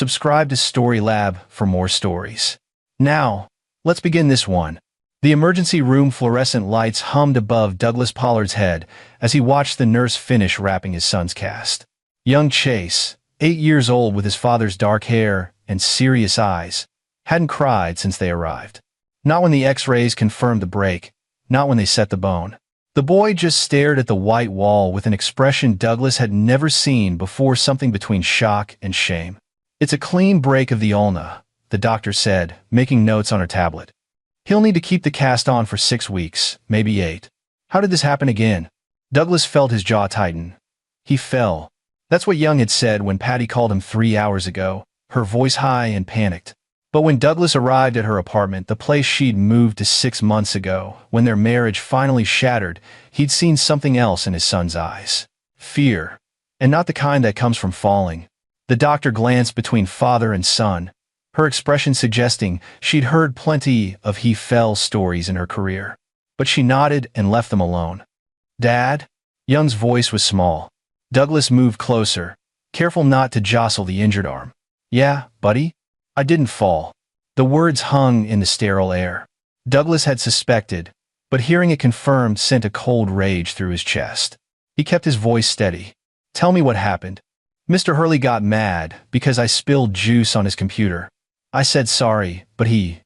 Subscribe to Story Lab for more stories. Now, let's begin this one. The emergency room fluorescent lights hummed above Douglas Pollard's head as he watched the nurse finish wrapping his son's cast. Young Chase, 8 years old with his father's dark hair and serious eyes, hadn't cried since they arrived. Not when the x-rays confirmed the break, not when they set the bone. The boy just stared at the white wall with an expression Douglas had never seen before, something between shock and shame. "It's a clean break of the ulna," the doctor said, making notes on her tablet. "He'll need to keep the cast on for 6 weeks, maybe 8. How did this happen again?" Douglas felt his jaw tighten. He fell. That's what Young had said when Patty called him 3 hours ago, her voice high and panicked. But when Douglas arrived at her apartment, the place she'd moved to 6 months ago, when their marriage finally shattered, he'd seen something else in his son's eyes. Fear. And not the kind that comes from falling. The doctor glanced between father and son, her expression suggesting she'd heard plenty of he fell stories in her career. But she nodded and left them alone. "Dad?" Young's voice was small. Douglas moved closer, careful not to jostle the injured arm. "Yeah, buddy? I didn't fall." The words hung in the sterile air. Douglas had suspected, but hearing it confirmed sent a cold rage through his chest. He kept his voice steady. "Tell me what happened." "Mr. Hurley got mad because I spilled juice on his computer. I said sorry, but he—"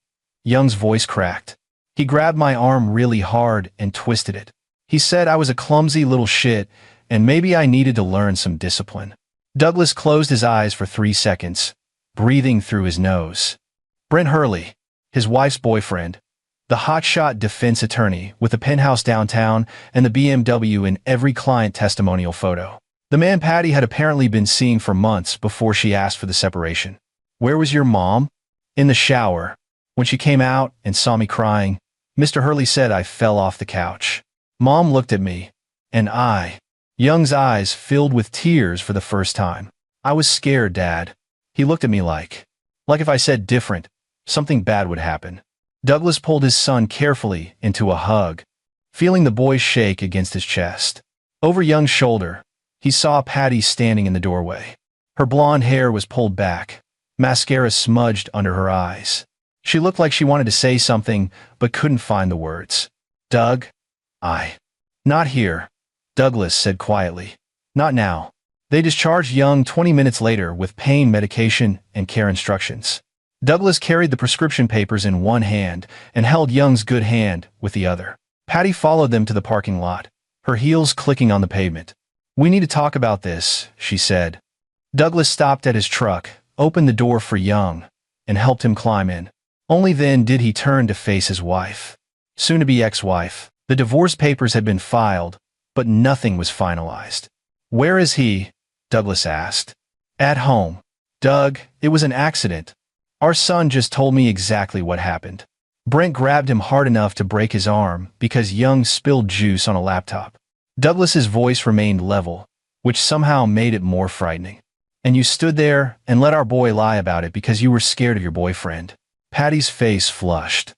Young's voice cracked. "He grabbed my arm really hard and twisted it. He said I was a clumsy little shit and maybe I needed to learn some discipline." Douglas closed his eyes for 3 seconds, breathing through his nose. Brent Hurley, his wife's boyfriend, the hotshot defense attorney with a penthouse downtown and the BMW in every client testimonial photo. The man Patty had apparently been seeing for months before she asked for the separation. "Where was your mom?" "In the shower. When she came out and saw me crying, Mr. Hurley said I fell off the couch. Mom looked at me, and Young's eyes filled with tears for the first time. "I was scared, Dad. He looked at me like if I said different, something bad would happen." Douglas pulled his son carefully into a hug, feeling the boy shake against his chest. Over Young's shoulder, he saw Patty standing in the doorway. Her blonde hair was pulled back, mascara smudged under her eyes. She looked like she wanted to say something, but couldn't find the words. "Doug? Not here," Douglas said quietly. "Not now." They discharged Young 20 minutes later with pain medication and care instructions. Douglas carried the prescription papers in one hand and held Young's good hand with the other. Patty followed them to the parking lot, her heels clicking on the pavement. "We need to talk about this," she said. Douglas stopped at his truck, opened the door for Young, and helped him climb in. Only then did he turn to face his wife. Soon-to-be ex-wife. The divorce papers had been filed, but nothing was finalized. "Where is he?" Douglas asked. "At home. Doug, it was an accident. Our son just told me exactly what happened." Brent grabbed him hard enough to break his arm because Young spilled juice on a laptop. Douglas's voice remained level, which somehow made it more frightening. "And you stood there and let our boy lie about it because you were scared of your boyfriend." Patty's face flushed.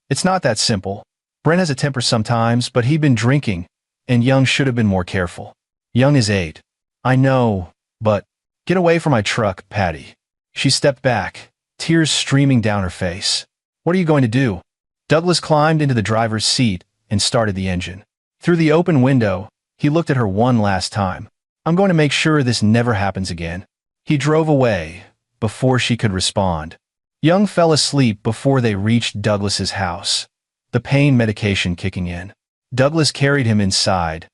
"It's not that simple. Brent has a temper sometimes, but he'd been drinking, and Young should have been more careful. Young is 8. I know, but—" "Get away from my truck, Patty." She stepped back, tears streaming down her face. "What are you going to do?" Douglas climbed into the driver's seat and started the engine. Through the open window, he looked at her one last time. "I'm going to make sure this never happens again." He drove away before she could respond. Young fell asleep before they reached Douglas's house, the pain medication kicking in. Douglas carried him inside,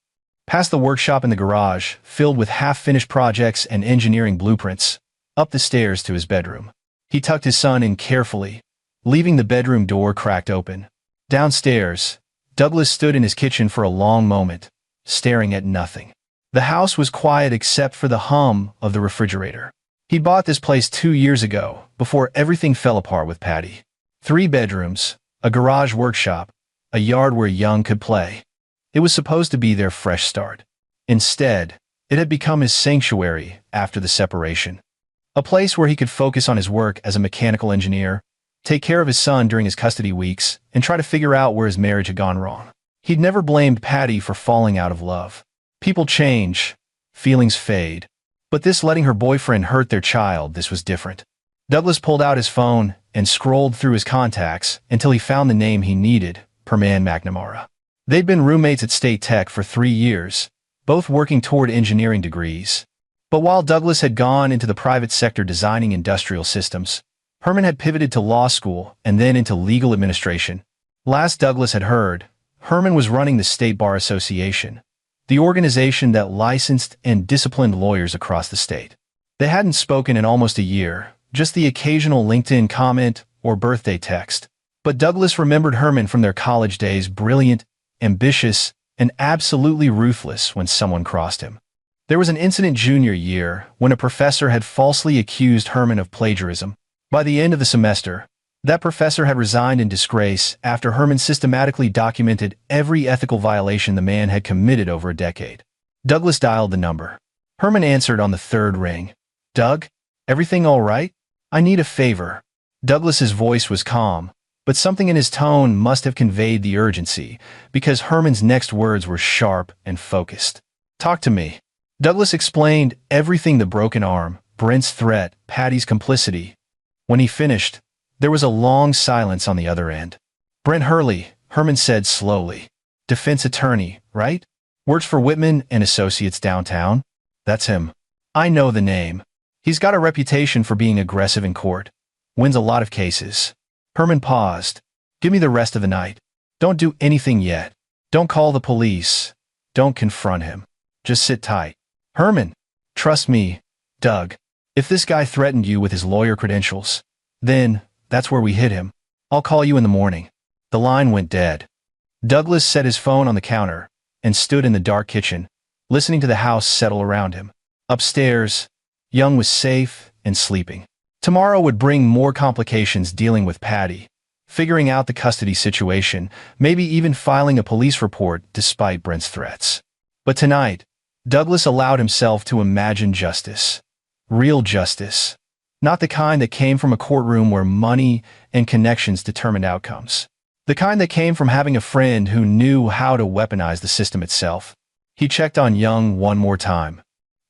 past the workshop in the garage, filled with half-finished projects and engineering blueprints, up the stairs to his bedroom. He tucked his son in carefully, leaving the bedroom door cracked open. Downstairs, Douglas stood in his kitchen for a long moment, staring at nothing. The house was quiet except for the hum of the refrigerator. He bought this place 2 years ago, before everything fell apart with Patty. 3 bedrooms, a garage workshop, a yard where Young could play. It was supposed to be their fresh start. Instead, it had become his sanctuary after the separation. A place where he could focus on his work as a mechanical engineer, take care of his son during his custody weeks, and try to figure out where his marriage had gone wrong. He'd never blamed Patty for falling out of love. People change, feelings fade. But this letting her boyfriend hurt their child, this was different. Douglas pulled out his phone and scrolled through his contacts until he found the name he needed, Perman McNamara. They'd been roommates at State Tech for 3 years, both working toward engineering degrees. But while Douglas had gone into the private sector designing industrial systems, Herman had pivoted to law school and then into legal administration. Last Douglas had heard, Herman was running the State Bar Association, the organization that licensed and disciplined lawyers across the state. They hadn't spoken in almost a year, just the occasional LinkedIn comment or birthday text. But Douglas remembered Herman from their college days, brilliant, ambitious, and absolutely ruthless when someone crossed him. There was an incident junior year when a professor had falsely accused Herman of plagiarism. By the end of the semester, that professor had resigned in disgrace after Herman systematically documented every ethical violation the man had committed over a decade. Douglas dialed the number. Herman answered on the third ring. "Doug? Everything all right? I need a favor." Douglas's voice was calm, but something in his tone must have conveyed the urgency, because Herman's next words were sharp and focused. "Talk to me." Douglas explained everything: the broken arm, Brent's threat, Patty's complicity. When he finished, there was a long silence on the other end. "Brent Hurley," Herman said slowly. "Defense attorney, right? Works for Whitman and Associates downtown?" "That's him. I know the name. He's got a reputation for being aggressive in court. Wins a lot of cases." Herman paused. "Give me the rest of the night. Don't do anything yet. Don't call the police. Don't confront him. Just sit tight." "Herman, trust me, Doug. If this guy threatened you with his lawyer credentials, then that's where we hit him. I'll call you in the morning." The line went dead. Douglas set his phone on the counter and stood in the dark kitchen, listening to the house settle around him. Upstairs, Young was safe and sleeping. Tomorrow would bring more complications dealing with Patty, figuring out the custody situation, maybe even filing a police report despite Brent's threats. But tonight, Douglas allowed himself to imagine justice. Real justice. Not the kind that came from a courtroom where money and connections determined outcomes. The kind that came from having a friend who knew how to weaponize the system itself. He checked on Young one more time,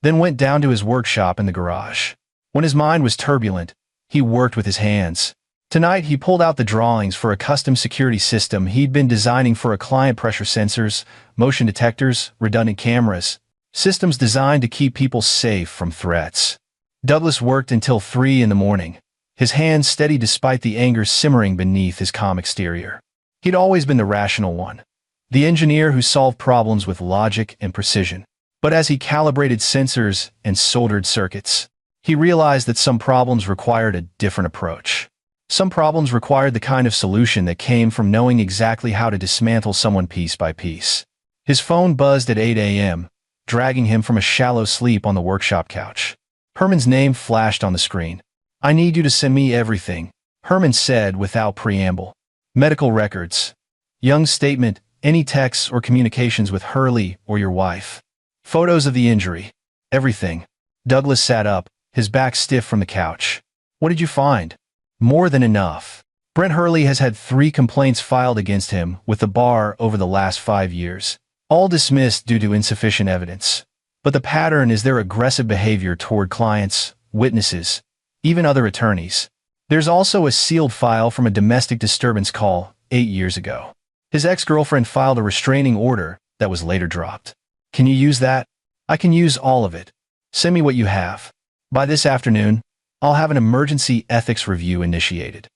then went down to his workshop in the garage. When his mind was turbulent, he worked with his hands. Tonight he pulled out the drawings for a custom security system he'd been designing for a client: pressure sensors, motion detectors, redundant cameras, systems designed to keep people safe from threats. Douglas worked until 3 in the morning, his hands steady despite the anger simmering beneath his calm exterior. He'd always been the rational one, the engineer who solved problems with logic and precision. But as he calibrated sensors and soldered circuits, he realized that some problems required a different approach. Some problems required the kind of solution that came from knowing exactly how to dismantle someone piece by piece. His phone buzzed at 8 a.m., dragging him from a shallow sleep on the workshop couch. Herman's name flashed on the screen. "I need you to send me everything," Herman said without preamble. "Medical records. Young's statement, any texts or communications with Hurley or your wife. Photos of the injury. Everything." Douglas sat up, his back stiff from the couch. "What did you find?" "More than enough. Brent Hurley has had 3 complaints filed against him with the bar over the last 5 years, all dismissed due to insufficient evidence. But the pattern is their aggressive behavior toward clients, witnesses, even other attorneys. There's also a sealed file from a domestic disturbance call 8 years ago. His ex-girlfriend filed a restraining order that was later dropped. Can you use that?" "I can use all of it. Send me what you have. By this afternoon, I'll have an emergency ethics review initiated.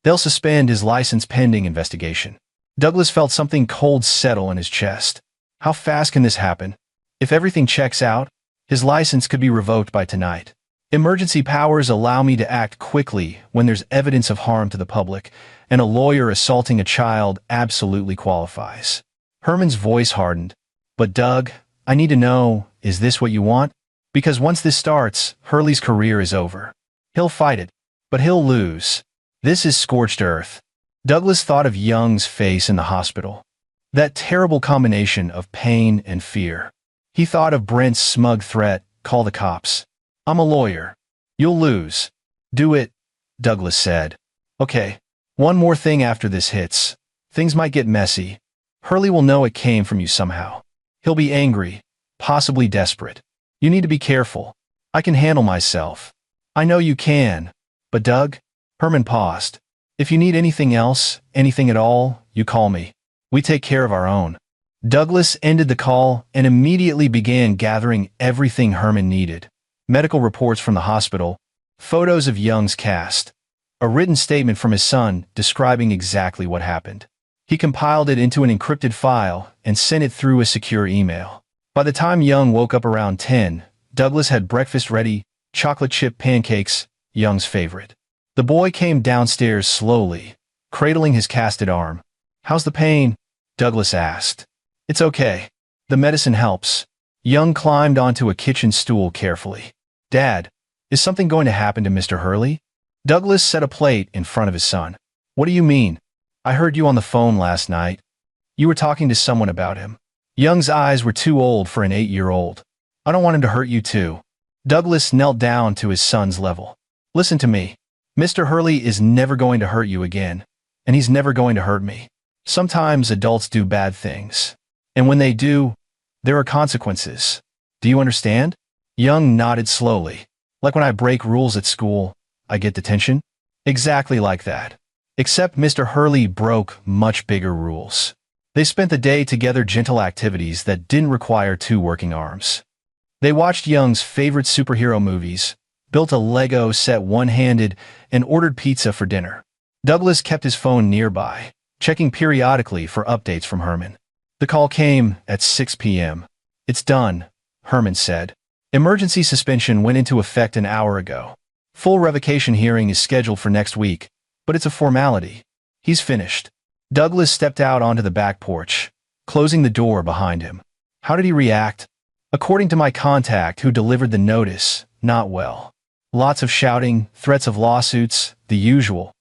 They'll suspend his license pending investigation." Douglas felt something cold settle in his chest. How fast can this happen? If everything checks out, his license could be revoked by tonight. Emergency powers allow me to act quickly when there's evidence of harm to the public, and a lawyer assaulting a child absolutely qualifies. Herman's voice hardened. "But Doug, I need to know, is this what you want? Because once this starts, Hurley's career is over. He'll fight it, but he'll lose. This is scorched earth." Douglas thought of Young's face in the hospital. That terrible combination of pain and fear. He thought of Brent's smug threat, "Call the cops." "I'm a lawyer. You'll lose." "Do it," Douglas said. "Okay. One more thing after this hits. Things might get messy. Hurley will know it came from you somehow. He'll be angry, possibly desperate. You need to be careful. I can handle myself." "I know you can, But Doug? Herman paused. If you need anything else, anything at all, you call me. We take care of our own. Douglas ended the call and immediately began gathering everything Herman needed. Medical reports from the hospital, photos of Young's cast, a written statement from his son describing exactly what happened. He compiled it into an encrypted file and sent it through a secure email. By the time Young woke up around 10, Douglas had breakfast ready, chocolate chip pancakes, Young's favorite. The boy came downstairs slowly, cradling his casted arm. "How's the pain?" Douglas asked. "It's okay. The medicine helps." Young climbed onto a kitchen stool carefully. "Dad, is something going to happen to Mr. Hurley?" Douglas set a plate in front of his son. "What do you mean? I heard you on the phone last night. You were talking to someone about him." Young's eyes were too old for an 8-year-old. "I don't want him to hurt you too." Douglas knelt down to his son's level. "Listen to me. Mr. Hurley is never going to hurt you again, and he's never going to hurt me. Sometimes adults do bad things, and when they do, there are consequences. Do you understand?" Young nodded slowly. "Like when I break rules at school, I get detention?" "Exactly like that. Except Mr. Hurley broke much bigger rules." They spent the day together, gentle activities that didn't require two working arms. They watched Young's favorite superhero movies, built a Lego set one-handed, and ordered pizza for dinner. Douglas kept his phone nearby, checking periodically for updates from Herman. The call came at 6 p.m. "It's done," Herman said. "Emergency suspension went into effect an hour ago. Full revocation hearing is scheduled for next week, but it's a formality. He's finished." Douglas stepped out onto the back porch, closing the door behind him. How did he react? According to my contact who delivered the notice, not well. Lots of shouting, threats of lawsuits, the usual.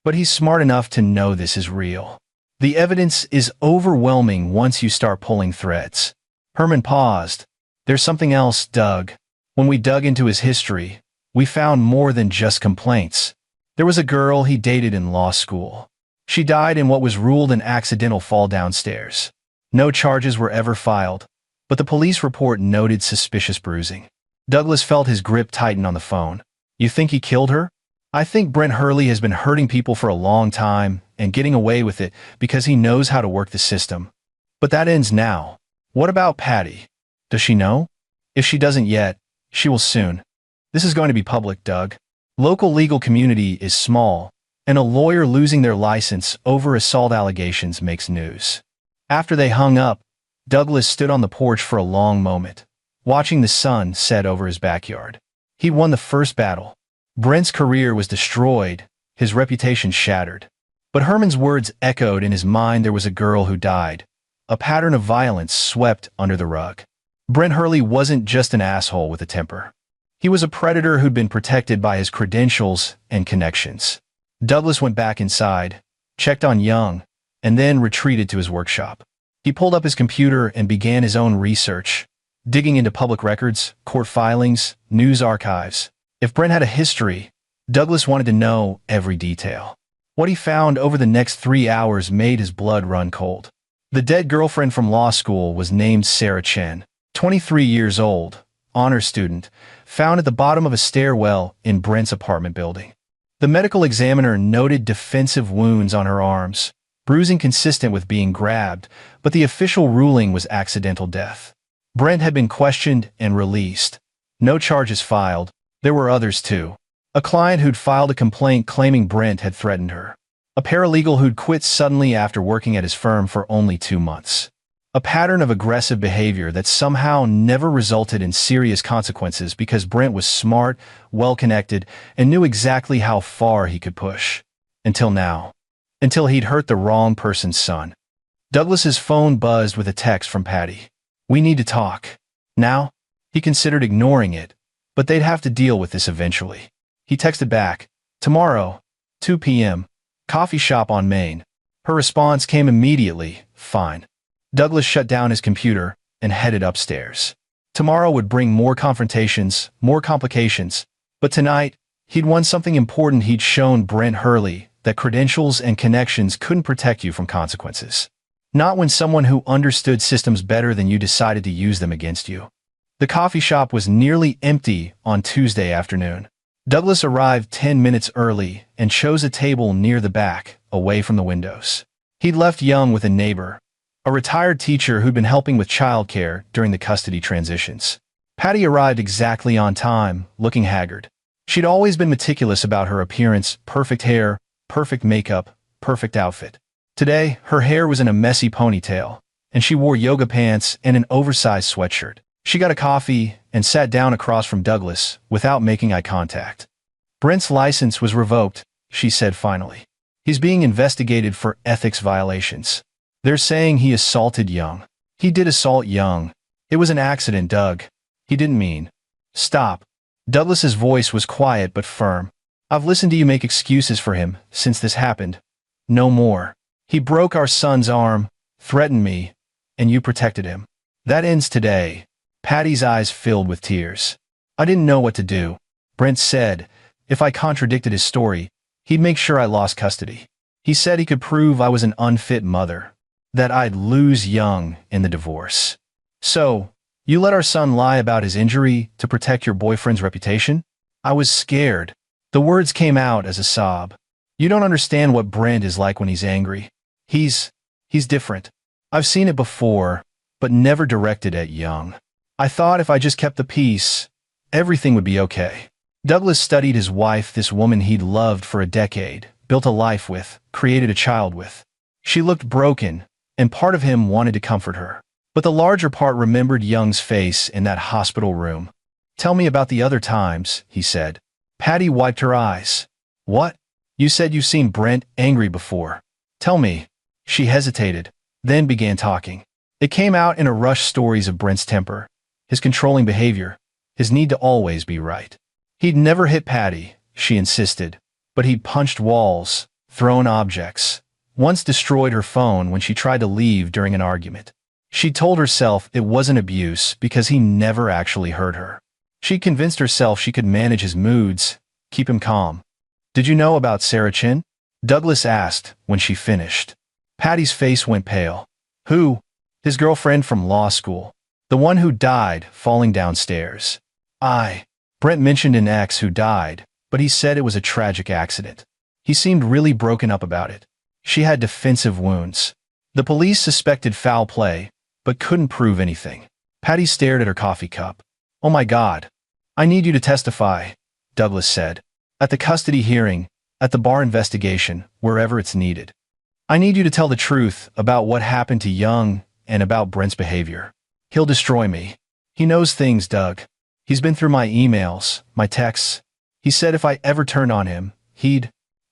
But he's smart enough to know this is real. The evidence is overwhelming once you start pulling threads. Herman paused. "There's something else, Doug. When we dug into his history, we found more than just complaints. There was a girl he dated in law school. She died in what was ruled an accidental fall downstairs. No charges were ever filed, but the police report noted suspicious bruising." Douglas felt his grip tighten on the phone. "You think he killed her?" "I think Brent Hurley has been hurting people for a long time and getting away with it because he knows how to work the system. But that ends now. What about Patty? Does she know? If she doesn't yet, she will soon. This is going to be public, Doug. Local legal community is small, and a lawyer losing their license over assault allegations makes news." After they hung up, Douglas stood on the porch for a long moment, watching the sun set over his backyard. He won the first battle. Brent's career was destroyed, his reputation shattered. But Herman's words echoed in his mind. There was a girl who died. A pattern of violence swept under the rug. Brent Hurley wasn't just an asshole with a temper. He was a predator who'd been protected by his credentials and connections. Douglas went back inside, checked on Young, and then retreated to his workshop. He pulled up his computer and began his own research, digging into public records, court filings, news archives. If Brent had a history, Douglas wanted to know every detail. What he found over the next 3 hours made his blood run cold. The dead girlfriend from law school was named Sarah Chen, 23 years old, honor student, found at the bottom of a stairwell in Brent's apartment building. The medical examiner noted defensive wounds on her arms, bruising consistent with being grabbed, but the official ruling was accidental death. Brent had been questioned and released. No charges filed. There were others too. A client who'd filed a complaint claiming Brent had threatened her. A paralegal who'd quit suddenly after working at his firm for only 2 months. A pattern of aggressive behavior that somehow never resulted in serious consequences because Brent was smart, well-connected, and knew exactly how far he could push. Until now. Until he'd hurt the wrong person's son. Douglas's phone buzzed with a text from Patty. "We need to talk." Now? He considered ignoring it, but they'd have to deal with this eventually. He texted back, "Tomorrow, 2 p.m., coffee shop on Main." Her response came immediately, "Fine." Douglas shut down his computer and headed upstairs. Tomorrow would bring more confrontations, more complications, but tonight, he'd won something important. He'd shown Brent Hurley that credentials and connections couldn't protect you from consequences. Not when someone who understood systems better than you decided to use them against you. The coffee shop was nearly empty on Tuesday afternoon. Douglas arrived 10 minutes early and chose a table near the back, away from the windows. He'd left Young with a neighbor, a retired teacher who'd been helping with childcare during the custody transitions. Patty arrived exactly on time, looking haggard. She'd always been meticulous about her appearance, perfect hair, perfect makeup, perfect outfit. Today, her hair was in a messy ponytail, and she wore yoga pants and an oversized sweatshirt. She got a coffee and sat down across from Douglas without making eye contact. "Brent's license was revoked," she said finally. "He's being investigated for ethics violations. They're saying he assaulted Young." "He did assault Young. It was an accident, Doug. He didn't mean." "Stop." Douglas's voice was quiet but firm. "I've listened to you make excuses for him since this happened. No more. He broke our son's arm, threatened me, and you protected him. That ends today." Patty's eyes filled with tears. "I didn't know what to do." Brent said if I contradicted his story, he'd make sure I lost custody. He said he could prove I was an unfit mother, that I'd lose Young in the divorce. "So, you let our son lie about his injury to protect your boyfriend's reputation?" I was scared. The words came out as a sob. "You don't understand what Brent is like when he's angry. He's different. I've seen it before, but never directed at Young. I thought if I just kept the peace, everything would be okay." Douglas studied his wife, this woman he'd loved for a decade, built a life with, created a child with. She looked broken, and part of him wanted to comfort her. But the larger part remembered Young's face in that hospital room. "Tell me about the other times," he said. Patty wiped her eyes. "What? You said you've seen Brent angry before. Tell me." She hesitated, then began talking. It came out in a rush stories of Brent's temper, his controlling behavior, his need to always be right. He'd never hit Patty, she insisted, but he'd punched walls, thrown objects, once destroyed her phone when she tried to leave during an argument. She told herself it wasn't abuse because he never actually hurt her. She convinced herself she could manage his moods, keep him calm. "Did you know about Sarah Chin?" Douglas asked when she finished. Patty's face went pale. "Who?" "His girlfriend from law school. The one who died falling downstairs." Brent mentioned an ex who died, but he said it was a tragic accident. He seemed really broken up about it. She had defensive wounds. The police suspected foul play, but couldn't prove anything. Patty stared at her coffee cup. "Oh my God. I need you to testify," Douglas said. "At the custody hearing, at the bar investigation, wherever it's needed. I need you to tell the truth about what happened to Young and about Brent's behavior. He'll destroy me. He knows things, Doug. He's been through my emails, my texts. He said if I ever turned on him, he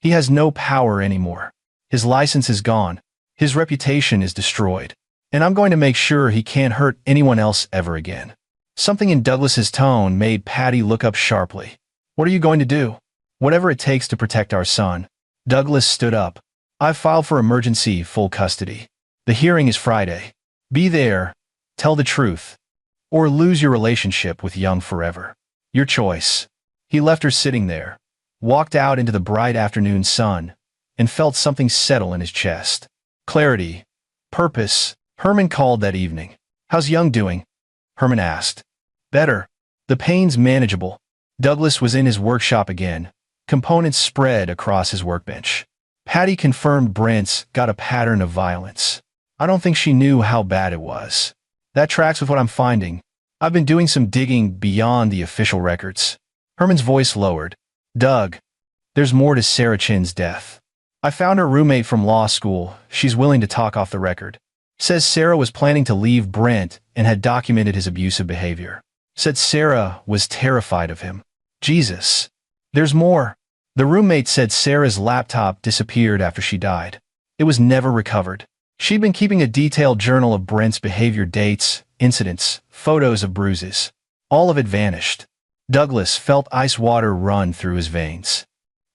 has no power anymore. His license is gone. His reputation is destroyed. And I'm going to make sure he can't hurt anyone else ever again." Something in Douglas's tone made Patty look up sharply. "What are you going to do?" "Whatever it takes to protect our son." Douglas stood up. "I've filed for emergency full custody. The hearing is Friday. Be there, tell the truth, or lose your relationship with Young forever. Your choice." He left her sitting there, walked out into the bright afternoon sun, and felt something settle in his chest. Clarity. Purpose. Herman called that evening. "How's Young doing?" Herman asked. "Better. The pain's manageable." Douglas was in his workshop again, components spread across his workbench. Patty confirmed Brent's got a pattern of violence. "I don't think she knew how bad it was." "That tracks with what I'm finding. I've been doing some digging beyond the official records." Herman's voice lowered. "Doug, there's more to Sarah Chin's death. I found her roommate from law school. She's willing to talk off the record. Says Sarah was planning to leave Brent and had documented his abusive behavior. Said Sarah was terrified of him." Jesus. There's more. The roommate said Sarah's laptop disappeared after she died. It was never recovered. She'd been keeping a detailed journal of Brent's behavior, dates, incidents, photos of bruises. All of it vanished. Douglas felt ice water run through his veins.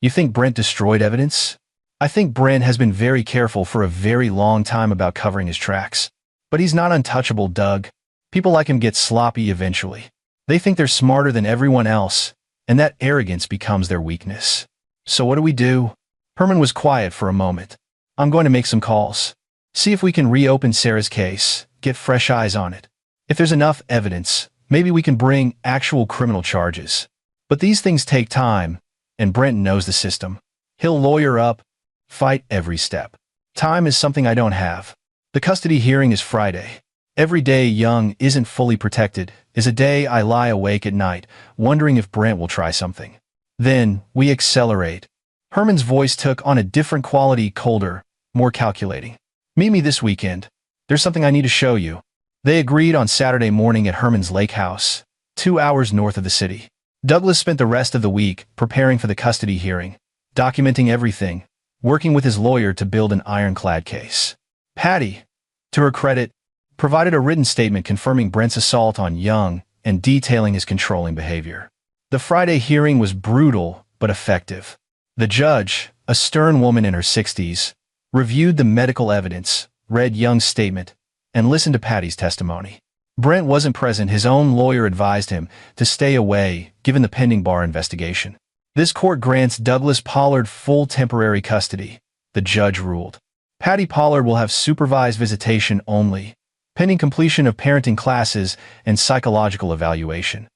"You think Brent destroyed evidence?" "I think Brent has been very careful for a very long time about covering his tracks. But he's not untouchable, Doug. People like him get sloppy eventually. They think they're smarter than everyone else, and that arrogance becomes their weakness. So what do we do?" Herman was quiet for a moment. "I'm going to make some calls. See if we can reopen Sarah's case, get fresh eyes on it. If there's enough evidence, maybe we can bring actual criminal charges." But these things take time, and Brent knows the system. He'll lawyer up, fight every step. Time is something I don't have. The custody hearing is Friday. Every day Young isn't fully protected is a day I lie awake at night, wondering if Brent will try something. Then, we accelerate. Herman's voice took on a different quality, colder, more calculating. Meet me this weekend. There's something I need to show you. They agreed on Saturday morning at Herman's lake house, 2 hours north of the city. Douglas spent the rest of the week preparing for the custody hearing, documenting everything, working with his lawyer to build an ironclad case. Patty, to her credit, provided a written statement confirming Brent's assault on Young and detailing his controlling behavior. The Friday hearing was brutal but effective. The judge, a stern woman in her 60s, reviewed the medical evidence, read Young's statement, and listened to Patty's testimony. Brent wasn't present. His own lawyer advised him to stay away, given the pending bar investigation. This court grants Douglas Pollard full temporary custody, the judge ruled. Patty Pollard will have supervised visitation only, pending completion of parenting classes and psychological evaluation.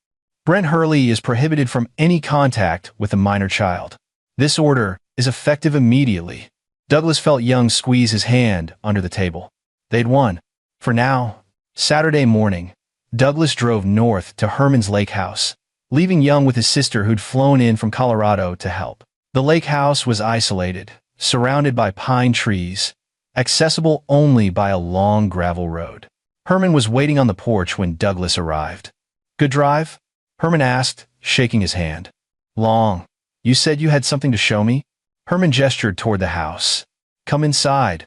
Brent Hurley is prohibited from any contact with a minor child. This order is effective immediately. Douglas felt Young squeeze his hand under the table. They'd won. For now. Saturday morning, Douglas drove north to Herman's lake house, leaving Young with his sister who'd flown in from Colorado to help. The lake house was isolated, surrounded by pine trees, accessible only by a long gravel road. Herman was waiting on the porch when Douglas arrived. Good drive? Herman asked, shaking his hand. Long. You said you had something to show me? Herman gestured toward the house. Come inside.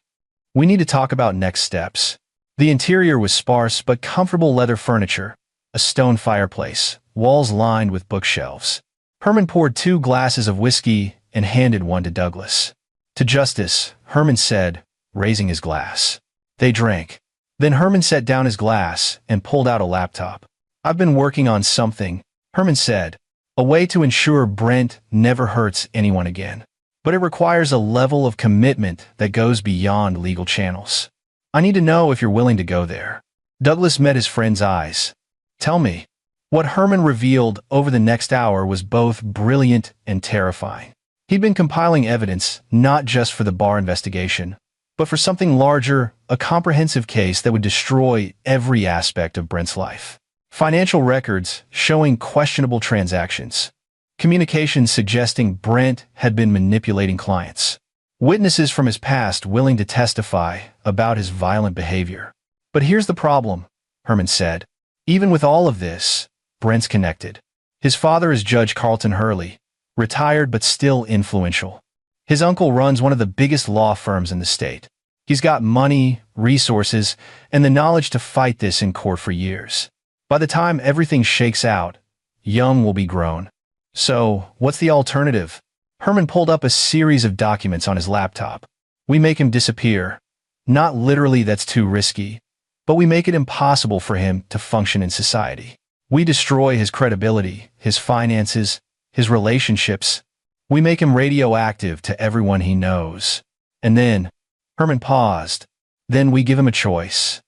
We need to talk about next steps. The interior was sparse but comfortable leather furniture, a stone fireplace, walls lined with bookshelves. Herman poured 2 glasses of whiskey and handed one to Douglas. To Justice, Herman said, raising his glass. They drank. Then Herman set down his glass and pulled out a laptop. I've been working on something, Herman said, a way to ensure Brent never hurts anyone again. But it requires a level of commitment that goes beyond legal channels. I need to know if you're willing to go there. Douglas met his friend's eyes. Tell me. What Herman revealed over the next hour was both brilliant and terrifying. He'd been compiling evidence not just for the bar investigation, but for something larger, a comprehensive case that would destroy every aspect of Brent's life. Financial records showing questionable transactions. Communications suggesting Brent had been manipulating clients. Witnesses from his past willing to testify about his violent behavior. But here's the problem, Herman said. Even with all of this, Brent's connected. His father is Judge Carlton Hurley, retired but still influential. His uncle runs one of the biggest law firms in the state. He's got money, resources, and the knowledge to fight this in court for years. By the time everything shakes out, Young will be grown. So, what's the alternative? Herman pulled up a series of documents on his laptop. We make him disappear. Not literally, that's too risky, but we make it impossible for him to function in society. We destroy his credibility, his finances, his relationships. We make him radioactive to everyone he knows. And then, Herman paused. Then we give him a choice.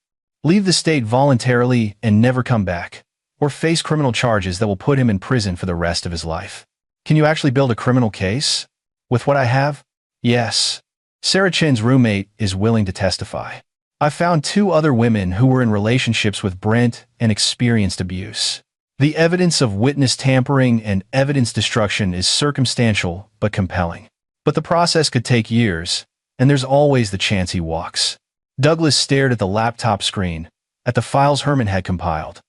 Leave the state voluntarily and never come back, or face criminal charges that will put him in prison for the rest of his life. Can you actually build a criminal case? With what I have? Yes. Sarah Chen's roommate is willing to testify. I found 2 other women who were in relationships with Brent and experienced abuse. The evidence of witness tampering and evidence destruction is circumstantial but compelling. But the process could take years, and there's always the chance he walks. Douglas stared at the laptop screen, at the files Herman had compiled.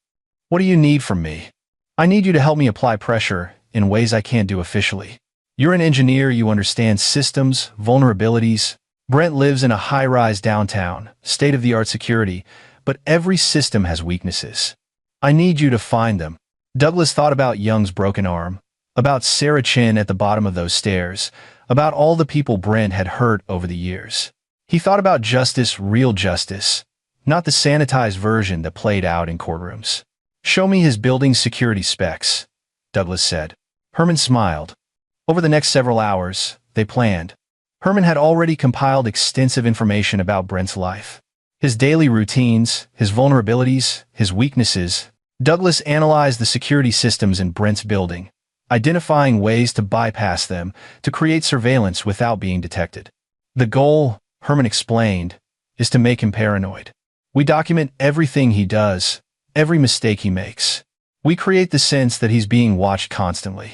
What do you need from me? I need you to help me apply pressure in ways I can't do officially. You're an engineer, you understand systems, vulnerabilities. Brent lives in a high-rise downtown, state-of-the-art security, but every system has weaknesses. I need you to find them. Douglas thought about Young's broken arm, about Sarah Chen at the bottom of those stairs, about all the people Brent had hurt over the years. He thought about justice, real justice, not the sanitized version that played out in courtrooms. Show me his building's security specs, Douglas said. Herman smiled. Over the next several hours, they planned. Herman had already compiled extensive information about Brent's life. His daily routines, his vulnerabilities, his weaknesses. Douglas analyzed the security systems in Brent's building, identifying ways to bypass them to create surveillance without being detected. The goal, Herman explained, is to make him paranoid. We document everything he does, every mistake he makes. We create the sense that he's being watched constantly.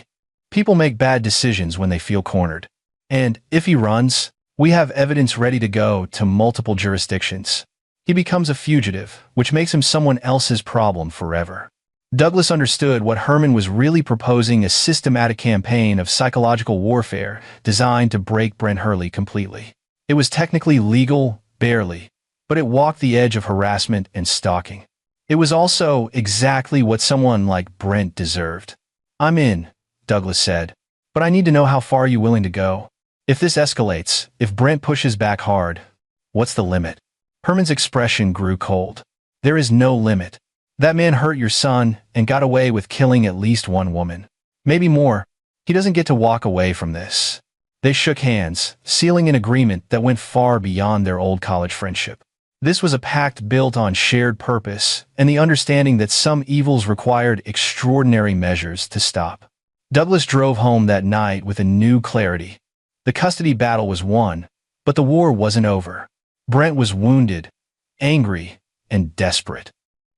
People make bad decisions when they feel cornered. And if he runs, we have evidence ready to go to multiple jurisdictions. He becomes a fugitive, which makes him someone else's problem forever. Douglas understood what Herman was really proposing: a systematic campaign of psychological warfare designed to break Brent Hurley completely. It was technically legal, barely, but it walked the edge of harassment and stalking. It was also exactly what someone like Brent deserved. "I'm in," Douglas said, "but I need to know how far you're willing to go. If this escalates, if Brent pushes back hard, what's the limit?" Herman's expression grew cold. "There is no limit. That man hurt your son and got away with killing at least one woman. Maybe more. He doesn't get to walk away from this." They shook hands, sealing an agreement that went far beyond their old college friendship. This was a pact built on shared purpose and the understanding that some evils required extraordinary measures to stop. Douglas drove home that night with a new clarity. The custody battle was won, but the war wasn't over. Brent was wounded, angry, and desperate.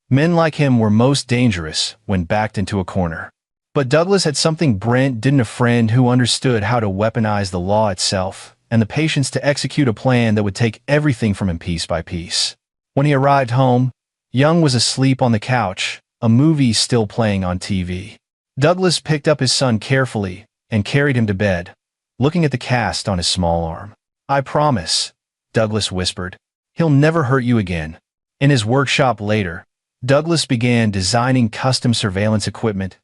Men like him were most dangerous when backed into a corner. But Douglas had something Brent didn't: a friend who understood how to weaponize the law itself, and the patience to execute a plan that would take everything from him piece by piece. When he arrived home, Young was asleep on the couch, a movie still playing on TV. Douglas picked up his son carefully and carried him to bed, looking at the cast on his small arm. "I promise," Douglas whispered, "he'll never hurt you again." In his workshop later, Douglas began designing custom surveillance equipment,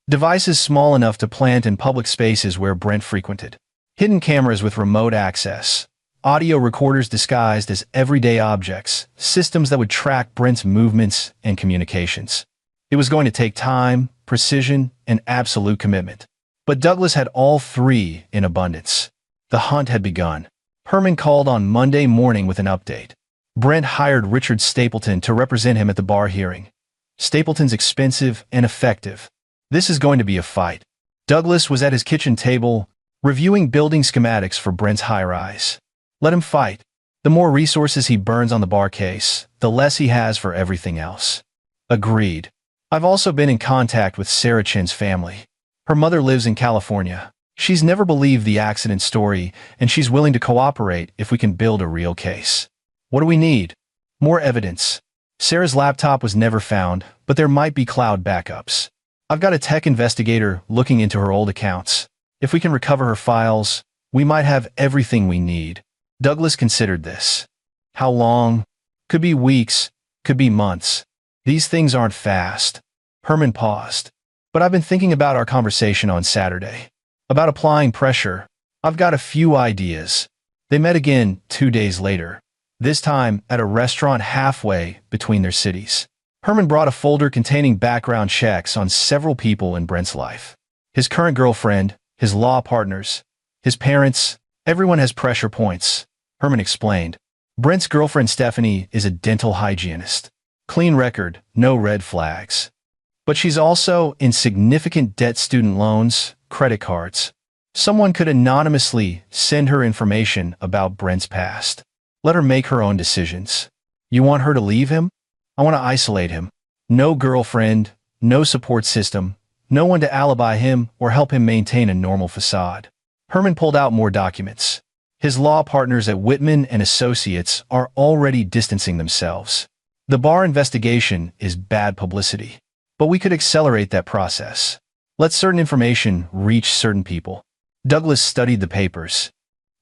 devices small enough to plant in public spaces where Brent frequented. Hidden cameras with remote access, audio recorders disguised as everyday objects, systems that would track Brent's movements and communications. It was going to take time, precision, and absolute commitment. But Douglas had all three in abundance. The hunt had begun. Herman called on Monday morning with an update. Brent hired Richard Stapleton to represent him at the bar hearing. Stapleton's expensive and effective. This is going to be a fight. Douglas was at his kitchen table, reviewing building schematics for Brent's high-rise. Let him fight. The more resources he burns on the bar case, the less he has for everything else. Agreed. I've also been in contact with Sarah Chin's family. Her mother lives in California. She's never believed the accident story, and she's willing to cooperate if we can build a real case. What do we need? More evidence. Sarah's laptop was never found, but there might be cloud backups. I've got a tech investigator looking into her old accounts. If we can recover her files, we might have everything we need. Douglas considered this. How long? Could be weeks, could be months. These things aren't fast. Herman paused. But I've been thinking about our conversation on Saturday. About applying pressure. I've got a few ideas. They met again 2 days later, this time at a restaurant halfway between their cities. Herman brought a folder containing background checks on several people in Brent's life. His current girlfriend, his law partners, his parents, everyone has pressure points, Herman explained. Brent's girlfriend Stephanie is a dental hygienist. Clean record, no red flags. But she's also in significant debt: student loans, credit cards. Someone could anonymously send her information about Brent's past. Let her make her own decisions. You want her to leave him? I want to isolate him. No girlfriend, no support system, no one to alibi him or help him maintain a normal facade. Herman pulled out more documents. His law partners at Whitman and Associates are already distancing themselves. The bar investigation is bad publicity, but we could accelerate that process. Let certain information reach certain people. Douglas studied the papers.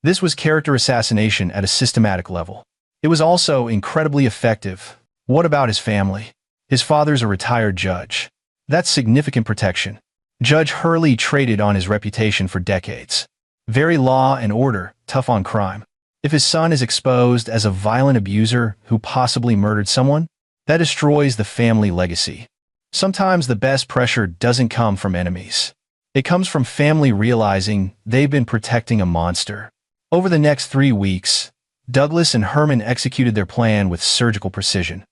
This was character assassination at a systematic level. It was also incredibly effective. What about his family? His father's a retired judge. That's significant protection. Judge Hurley traded on his reputation for decades. Very law and order, tough on crime. If his son is exposed as a violent abuser who possibly murdered someone, that destroys the family legacy. Sometimes the best pressure doesn't come from enemies. It comes from family realizing they've been protecting a monster. Over the next 3 weeks, Douglas and Herman executed their plan with surgical precision.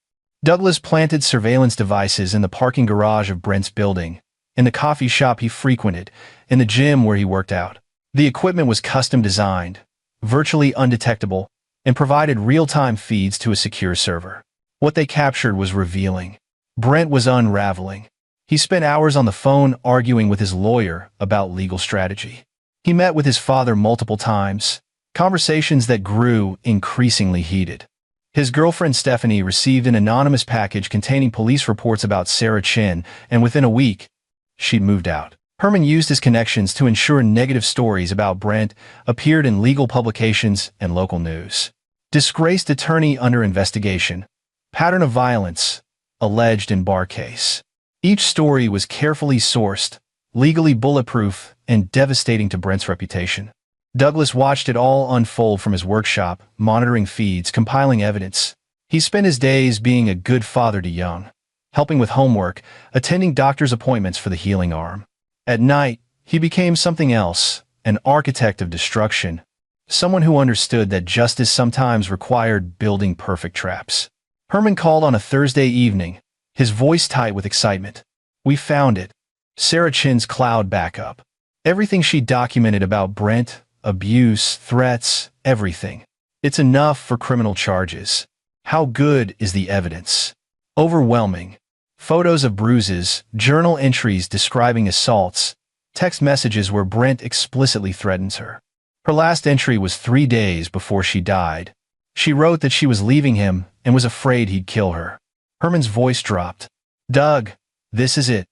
Douglas planted surveillance devices in the parking garage of Brent's building, in the coffee shop he frequented, in the gym where he worked out. The equipment was custom designed, virtually undetectable, and provided real-time feeds to a secure server. What they captured was revealing. Brent was unraveling. He spent hours on the phone arguing with his lawyer about legal strategy. He met with his father multiple times, conversations that grew increasingly heated. His girlfriend Stephanie received an anonymous package containing police reports about Sarah Chin, and within a week, she'd moved out. Herman used his connections to ensure negative stories about Brent appeared in legal publications and local news. Disgraced attorney under investigation. Pattern of violence alleged in bar case. Each story was carefully sourced, legally bulletproof, and devastating to Brent's reputation. Douglas watched it all unfold from his workshop, monitoring feeds, compiling evidence. He spent his days being a good father to Young, helping with homework, attending doctor's appointments for the healing arm. At night, he became something else, an architect of destruction, someone who understood that justice sometimes required building perfect traps. Herman called on a Thursday evening, his voice tight with excitement. "We found it. Sarah Chin's cloud backup. Everything she documented about Brent, abuse, threats, everything. It's enough for criminal charges. How good is the evidence?" Overwhelming. Photos of bruises, journal entries describing assaults, text messages where Brent explicitly threatens her. Her last entry was 3 days before she died. She wrote that she was leaving him and was afraid he'd kill her. Herman's voice dropped. "Doug, this is it.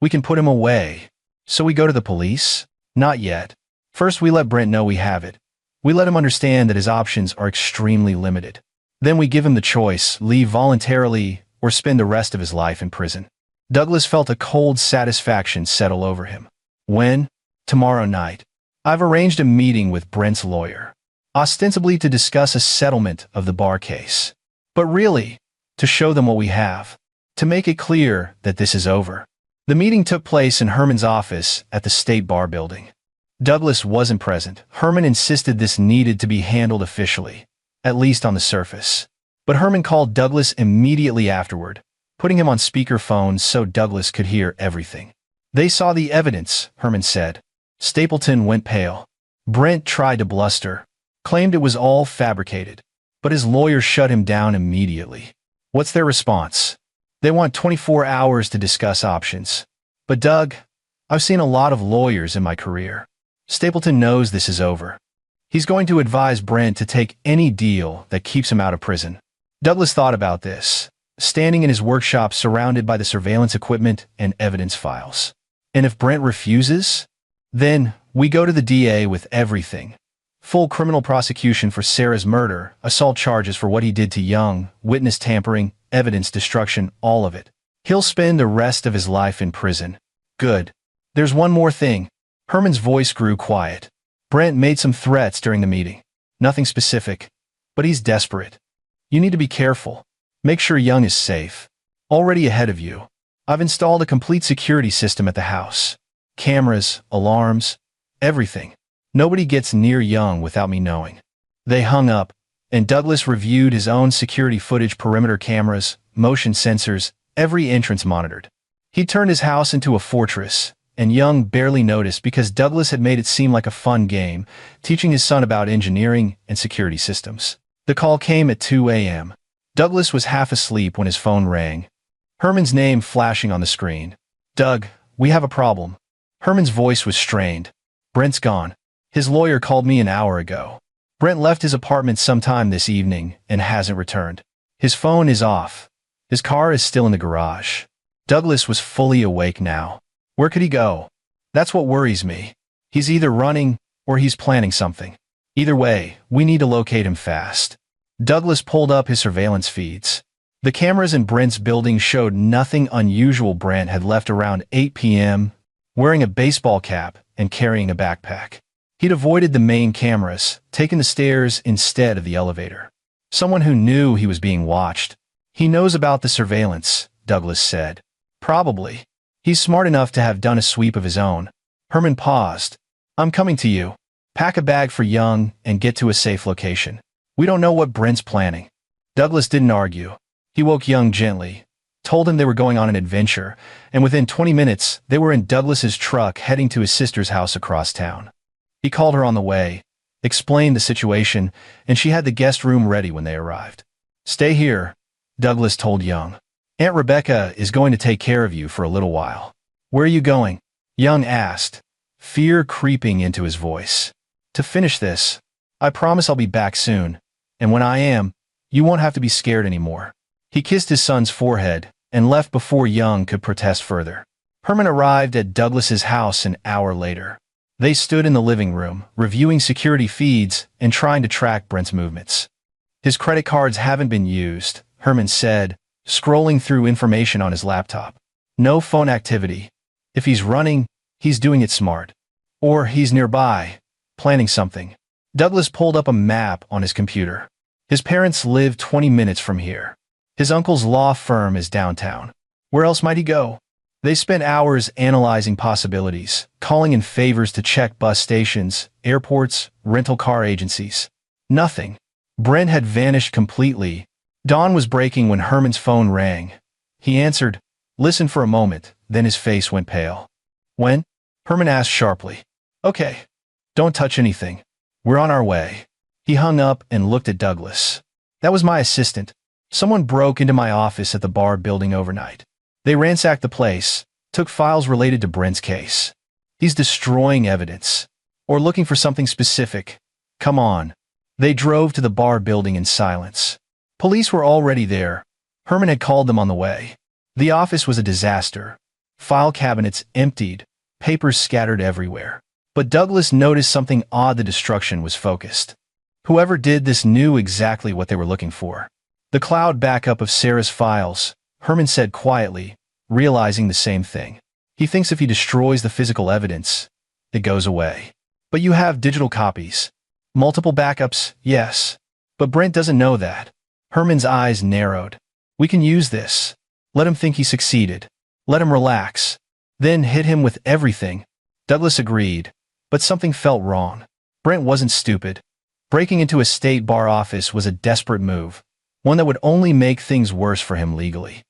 We can put him away." "So we go to the police?" "Not yet. First we let Brent know we have it. We let him understand that his options are extremely limited. Then we give him the choice, leave voluntarily or spend the rest of his life in prison." Douglas felt a cold satisfaction settle over him. "When?" "Tomorrow night. I've arranged a meeting with Brent's lawyer. Ostensibly to discuss a settlement of the bar case. But really, to show them what we have. To make it clear that this is over." The meeting took place in Herman's office at the State Bar Building. Douglas wasn't present. Herman insisted this needed to be handled officially, at least on the surface. But Herman called Douglas immediately afterward, putting him on speakerphone so Douglas could hear everything. "They saw the evidence," Herman said. Stapleton went pale. Brent tried to bluster, claimed it was all fabricated, but his lawyer shut him down immediately. "What's their response?" "They want 24 hours to discuss options." "But Doug, I've seen a lot of lawyers in my career. Stapleton knows this is over. He's going to advise Brent to take any deal that keeps him out of prison." Douglas thought about this, standing in his workshop surrounded by the surveillance equipment and evidence files. "And if Brent refuses? Then we go to the DA with everything. Full criminal prosecution for Sarah's murder, assault charges for what he did to Young, witness tampering, evidence destruction, all of it. He'll spend the rest of his life in prison." "Good. There's one more thing." Herman's voice grew quiet. "Brent made some threats during the meeting. Nothing specific, but he's desperate. You need to be careful. Make sure Young is safe. Already ahead of you. I've installed a complete security system at the house. Cameras, alarms, everything. Nobody gets near Young without me knowing." They hung up, and Douglas reviewed his own security footage, perimeter cameras, motion sensors, every entrance monitored. He turned his house into a fortress, and Young barely noticed because Douglas had made it seem like a fun game, teaching his son about engineering and security systems. The call came at 2 a.m. Douglas was half asleep when his phone rang. Herman's name flashing on the screen. "Doug, we have a problem." Herman's voice was strained. "Brent's gone. His lawyer called me an hour ago. Brent left his apartment sometime this evening and hasn't returned. His phone is off. His car is still in the garage." Douglas was fully awake now. Where could he go? That's what worries me. He's either running or he's planning something. Either way, we need to locate him fast. Douglas pulled up his surveillance feeds. The cameras in Brent's building showed nothing unusual. Brent had left around 8 p.m., wearing a baseball cap and carrying a backpack. He'd avoided the main cameras, taken the stairs instead of the elevator. Someone who knew he was being watched. "He knows about the surveillance," Douglas said. "Probably. He's smart enough to have done a sweep of his own." Herman paused. "I'm coming to you. Pack a bag for Young and get to a safe location. We don't know what Brent's planning." Douglas didn't argue. He woke Young gently, told him they were going on an adventure, and within 20 minutes, they were in Douglas's truck heading to his sister's house across town. He called her on the way, explained the situation, and she had the guest room ready when they arrived. "Stay here," Douglas told Young. "Aunt Rebecca is going to take care of you for a little while." "Where are you going?" Young asked, fear creeping into his voice. "To finish this. I promise I'll be back soon, and when I am, you won't have to be scared anymore." He kissed his son's forehead and left before Young could protest further. Herman arrived at Douglas's house an hour later. They stood in the living room, reviewing security feeds and trying to track Brent's movements. "His credit cards haven't been used," Herman said, scrolling through information on his laptop. "No phone activity. If he's running, he's doing it smart. Or he's nearby, planning something." Douglas pulled up a map on his computer. His parents live 20 minutes from here. His uncle's law firm is downtown. Where else might he go? They spent hours analyzing possibilities, calling in favors to check bus stations, airports, rental car agencies. Nothing. Brent had vanished completely. Dawn was breaking when Herman's phone rang. He answered, listened for a moment, then his face went pale. "When?" Herman asked sharply. "Okay. Don't touch anything. We're on our way." He hung up and looked at Douglas. "That was my assistant. Someone broke into my office at the bar building overnight. They ransacked the place, took files related to Brent's case. He's destroying evidence. Or looking for something specific. Come on." They drove to the bar building in silence. Police were already there. Herman had called them on the way. The office was a disaster. File cabinets emptied, papers scattered everywhere. But Douglas noticed something odd. The destruction was focused. Whoever did this knew exactly what they were looking for. "The cloud backup of Sarah's files," Herman said quietly, realizing the same thing. "He thinks if he destroys the physical evidence, it goes away. But you have digital copies. Multiple backups, yes. But Brent doesn't know that." Herman's eyes narrowed. "We can use this. Let him think he succeeded. Let him relax. Then hit him with everything." Douglas agreed, but something felt wrong. Brent wasn't stupid. Breaking into a state bar office was a desperate move, one that would only make things worse for him legally.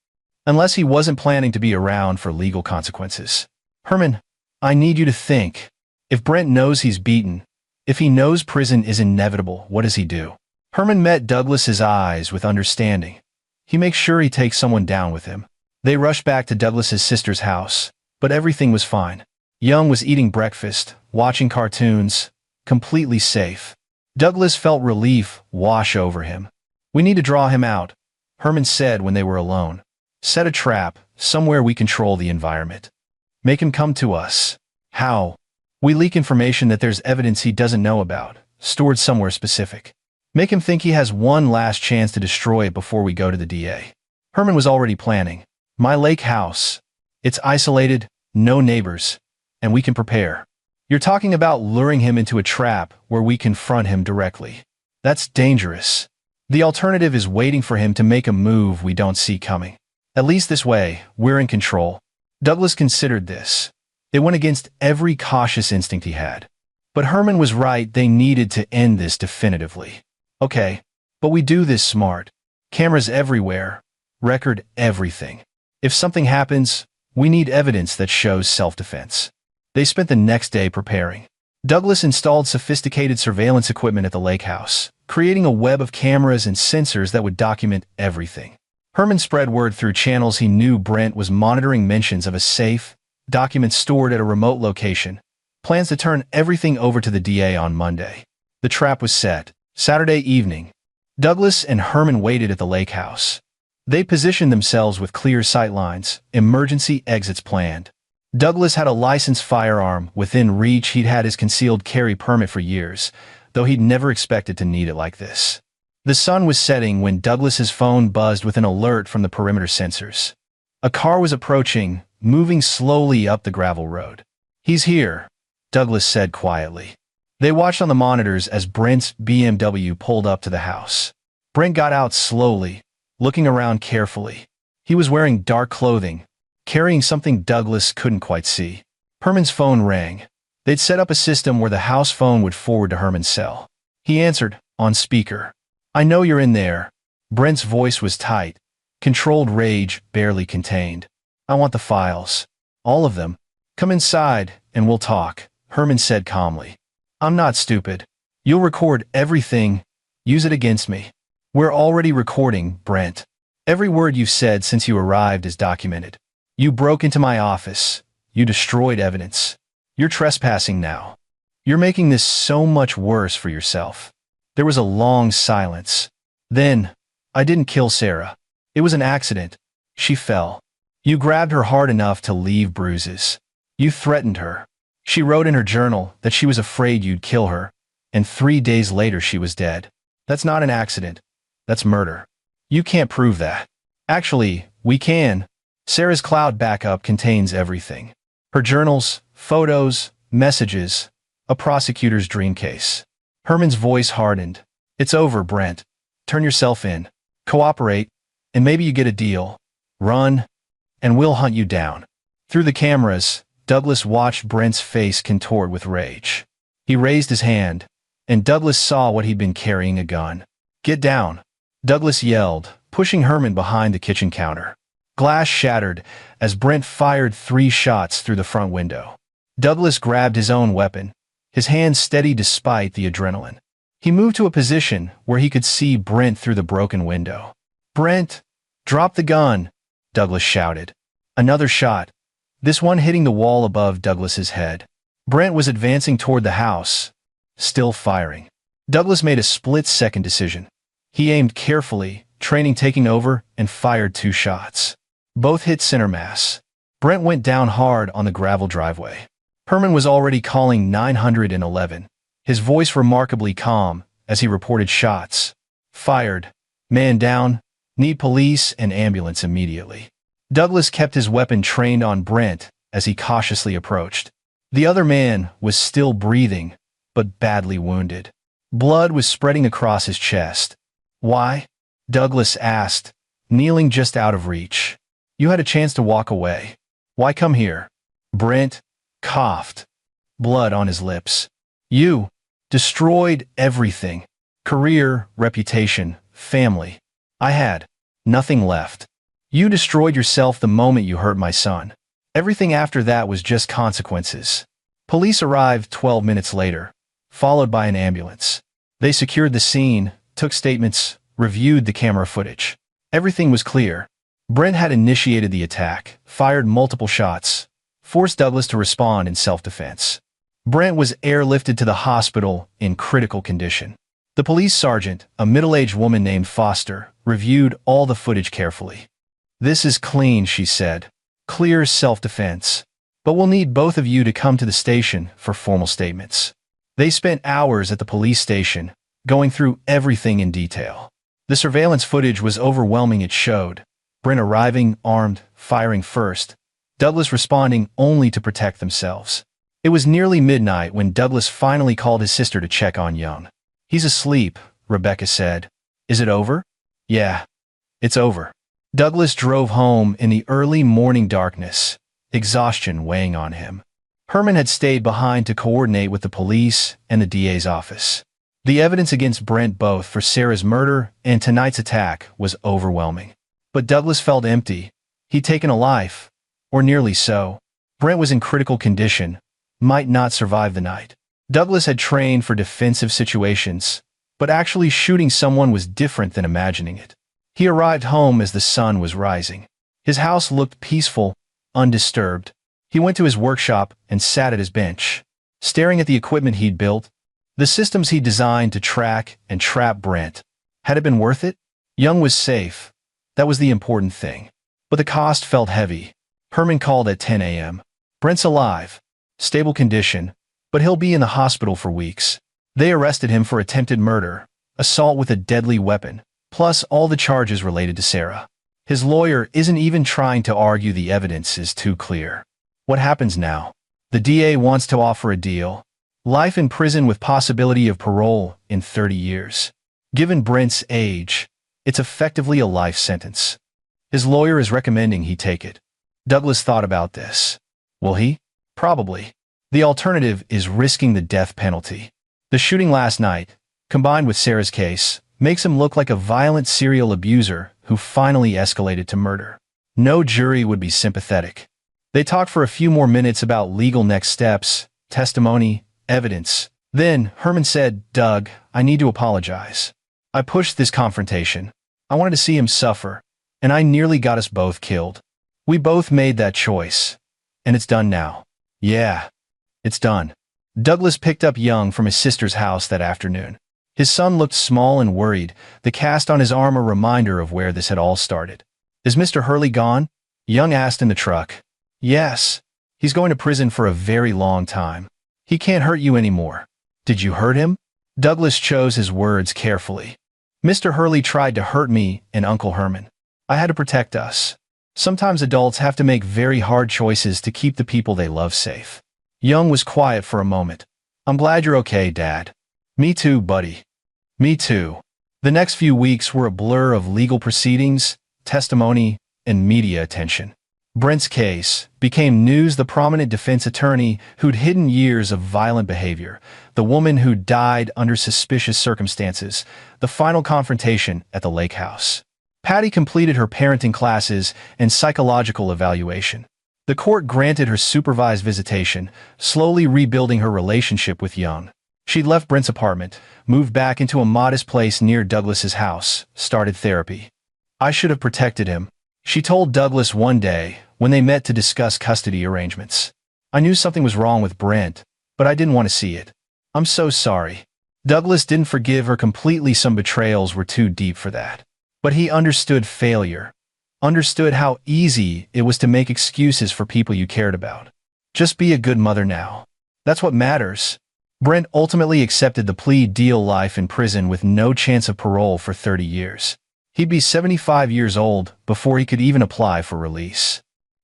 Unless he wasn't planning to be around for legal consequences. "Herman, I need you to think. If Brent knows he's beaten, if he knows prison is inevitable, what does he do?" Herman met Douglas's eyes with understanding. He makes sure he takes someone down with him. They rushed back to Douglas's sister's house, but everything was fine. Young was eating breakfast, watching cartoons, completely safe. Douglas felt relief wash over him. "We need to draw him out," Herman said when they were alone. "Set a trap, somewhere we control the environment. Make him come to us." "How?" "We leak information that there's evidence he doesn't know about, stored somewhere specific. Make him think he has one last chance to destroy it before we go to the DA." Herman was already planning. "My lake house. It's isolated, no neighbors, and we can prepare." "You're talking about luring him into a trap where we confront him directly. That's dangerous. The alternative is waiting for him to make a move we don't see coming. At least this way, we're in control." Douglas considered this. It went against every cautious instinct he had. But Herman was right, they needed to end this definitively. "Okay, but we do this smart. Cameras everywhere. Record everything. If something happens, we need evidence that shows self-defense." They spent the next day preparing. Douglas installed sophisticated surveillance equipment at the lake house, creating a web of cameras and sensors that would document everything. Herman spread word through channels he knew Brent was monitoring mentions of a safe, documents stored at a remote location, plans to turn everything over to the DA on Monday. The trap was set. Saturday evening, Douglas and Herman waited at the lake house. They positioned themselves with clear sightlines, emergency exits planned. Douglas had a licensed firearm within reach. He'd had his concealed carry permit for years, though he'd never expected to need it like this. The sun was setting when Douglas's phone buzzed with an alert from the perimeter sensors. A car was approaching, moving slowly up the gravel road. "He's here," Douglas said quietly. They watched on the monitors as Brent's BMW pulled up to the house. Brent got out slowly, looking around carefully. He was wearing dark clothing, carrying something Douglas couldn't quite see. Herman's phone rang. They'd set up a system where the house phone would forward to Herman's cell. He answered, on speaker. "I know you're in there." Brent's voice was tight, controlled rage barely contained. I want the files. All of them. Come inside, and we'll talk, Herman said calmly. I'm not stupid. You'll record everything. Use it against me. We're already recording, Brent. Every word you've said since you arrived is documented. You broke into my office. You destroyed evidence. You're trespassing now. You're making this so much worse for yourself. There was a long silence. Then, I didn't kill Sarah. It was an accident. She fell. You grabbed her hard enough to leave bruises. You threatened her. She wrote in her journal that she was afraid you'd kill her, and 3 days later she was dead. That's not an accident. That's murder. You can't prove that. Actually, we can. Sarah's cloud backup contains everything. Her journals, photos, messages, a prosecutor's dream case. Herman's voice hardened. It's over, Brent. Turn yourself in. Cooperate, and maybe you get a deal. Run, and we'll hunt you down. Through the cameras, Douglas watched Brent's face contort with rage. He raised his hand, and Douglas saw what he'd been carrying: a gun. Get down, Douglas yelled, pushing Herman behind the kitchen counter. Glass shattered as Brent fired 3 shots through the front window. Douglas grabbed his own weapon, his hand steady despite the adrenaline. He moved to a position where he could see Brent through the broken window. Brent, drop the gun, Douglas shouted. Another shot, this one hitting the wall above Douglas's head. Brent was advancing toward the house, still firing. Douglas made a split-second decision. He aimed carefully, training taking over, and fired 2 shots. Both hit center mass. Brent went down hard on the gravel driveway. Herman was already calling 911, his voice remarkably calm as he reported shots. Fired. Man down. Need police and ambulance immediately. Douglas kept his weapon trained on Brent as he cautiously approached. The other man was still breathing, but badly wounded. Blood was spreading across his chest. Why? Douglas asked, kneeling just out of reach. You had a chance to walk away. Why come here? Brent coughed, blood on his lips. You destroyed everything. Career, reputation, family. I had nothing left. You destroyed yourself the moment you hurt my son. Everything after that was just consequences. Police arrived 12 minutes later, followed by an ambulance. They secured the scene, took statements, reviewed the camera footage. Everything was clear. Brent had initiated the attack, fired multiple shots, forced Douglas to respond in self-defense. Brent was airlifted to the hospital in critical condition. The police sergeant, a middle-aged woman named Foster, reviewed all the footage carefully. This is clean, she said. Clear self-defense. But we'll need both of you to come to the station for formal statements. They spent hours at the police station, going through everything in detail. The surveillance footage was overwhelming. It showed Brent arriving, armed, firing first, Douglas responding only to protect themselves. It was nearly midnight when Douglas finally called his sister to check on Young. He's asleep, Rebecca said. Is it over? Yeah, it's over. Douglas drove home in the early morning darkness, exhaustion weighing on him. Herman had stayed behind to coordinate with the police and the DA's office. The evidence against Brent, both for Sarah's murder and tonight's attack, was overwhelming. But Douglas felt empty. He'd taken a life, or nearly so. Brent was in critical condition, might not survive the night. Douglas had trained for defensive situations, but actually shooting someone was different than imagining it. He arrived home as the sun was rising. His house looked peaceful, undisturbed. He went to his workshop and sat at his bench, staring at the equipment he'd built, the systems he'd designed to track and trap Brent. Had it been worth it? Young was safe. That was the important thing. But the cost felt heavy. Herman called at 10 a.m. Brent's alive, stable condition, but he'll be in the hospital for weeks. They arrested him for attempted murder, assault with a deadly weapon, plus all the charges related to Sarah. His lawyer isn't even trying to argue the evidence is too clear. What happens now? The DA wants to offer a deal. Life in prison with possibility of parole in 30 years. Given Brent's age, it's effectively a life sentence. His lawyer is recommending he take it. Douglas thought about this. Will he? Probably. The alternative is risking the death penalty. The shooting last night, combined with Sarah's case, makes him look like a violent serial abuser who finally escalated to murder. No jury would be sympathetic. They talked for a few more minutes about legal next steps, testimony, evidence. Then, Herman said, "Doug, I need to apologize. I pushed this confrontation. I wanted to see him suffer, and I nearly got us both killed. We both made that choice, and it's done now." "Yeah, it's done." Douglas picked up Young from his sister's house that afternoon. His son looked small and worried, the cast on his arm a reminder of where this had all started. "Is Mr. Hurley gone?" Young asked in the truck. "Yes. He's going to prison for a very long time. He can't hurt you anymore." "Did you hurt him?" Douglas chose his words carefully. "Mr. Hurley tried to hurt me and Uncle Herman. I had to protect us. Sometimes adults have to make very hard choices to keep the people they love safe." Young was quiet for a moment. "I'm glad you're okay, Dad." "Me too, buddy. Me too." The next few weeks were a blur of legal proceedings, testimony, and media attention. Brent's case became news. The prominent defense attorney who'd hidden years of violent behavior, the woman who died under suspicious circumstances, the final confrontation at the lake house. Patty completed her parenting classes and psychological evaluation. The court granted her supervised visitation, slowly rebuilding her relationship with Young. She'd left Brent's apartment, moved back into a modest place near Douglas's house, started therapy. "I should have protected him," she told Douglas one day when they met to discuss custody arrangements. "I knew something was wrong with Brent, but I didn't want to see it. I'm so sorry." Douglas didn't forgive her completely. Some betrayals were too deep for that. But he understood failure, understood how easy it was to make excuses for people you cared about. "Just be a good mother now. That's what matters." Brent ultimately accepted the plea deal: life in prison with no chance of parole for 30 years. He'd be 75 years old before he could even apply for release.